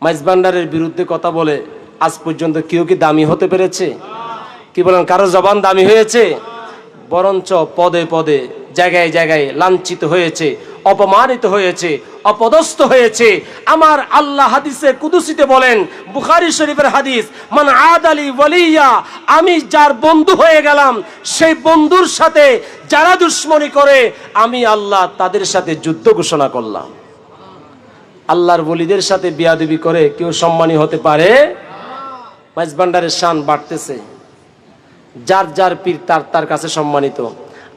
মাইজভান্ডারের বিরুদ্ধে কথা বলে আজ পর্যন্ত কেউ কি দামি হতে পেরেছে? কি বলেন, কারো জবান দামি হয়েছে? বরঞ্চ পদে পদে জায়গায় জায়গায় লাঞ্ছিত হয়েছে, অপমানিত হয়েছে, অপদস্থ হয়েছে। আমার আল্লাহ হাদিসে কুদসিতে বলেন, বুখারী শরীফের হাদিস, মান আদালি ওয়ালিয়া, আমি যার বন্ধু হয়ে গেলাম সেই বন্ধুর সাথে যারা দুশ্মনী করে আমি আল্লাহ তাদের সাথে যুদ্ধ ঘোষণা করলাম। আল্লাহর ওলিদের সাথে বিয়াদবি করে কেউ সম্মানী হতে পারে? মাইজভান্ডারের শান বাড়তেছে, যার যার পীর তার তার কাছে সম্মানিত।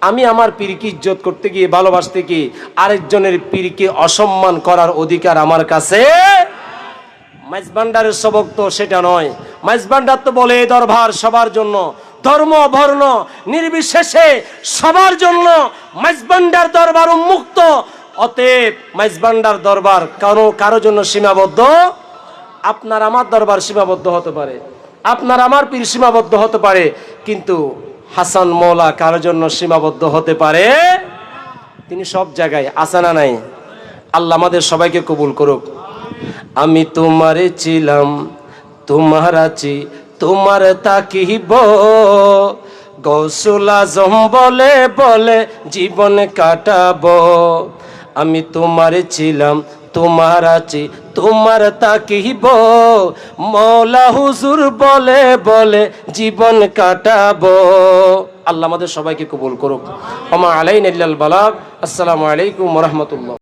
আমি আমার পীরকে ইজ্জত করতে গিয়ে, ভালোবাসতে গিয়ে আরেকজনের পীরকে অসম্মান করার অধিকার আমার কাছে? মাইজভান্ডারের সবক তো সেটা নয়। মাইজভান্ডার তো বলে এই দরবার সবার জন্য, ধর্ম বর্ণ নির্বিশেষে সবার জন্য। মাইজভান্ডার দরবার উন্মুক্ত, অতএব মাইজভান্ডার দরবার কারো জন্য সীমাবদ্ধ। আপনার আমার দরবার সীমাবদ্ধ হতে পারে, আপনার আমার পীর সীমাবদ্ধ হতে পারে, কিন্তু হাসান মৌলা কারোর জন্য সীমাবদ্ধ হতে পারে? তিনি সব জায়গায় আছে না নাই? আল্লাহ আমাদের সবাইকে কবুল করুক। আমি তোমারে ছিলাম, তোমার আছি, তোমার তাকিব, গৌসুল আজম বলে বলে জীবন কাটাবো। আমি তোমারে ছিলাম, তোমার আছি, তোমার তাকিব, মৌলা হুজুর বলে বলে জীবন কাটাবো। আল্লাহ আমাদের সবাইকে কবুল করুক। ওমা আলাইনা ইল্লাল বালাগ। আসসালামু আলাইকুম ওয়া রাহমাতুল্লাহ।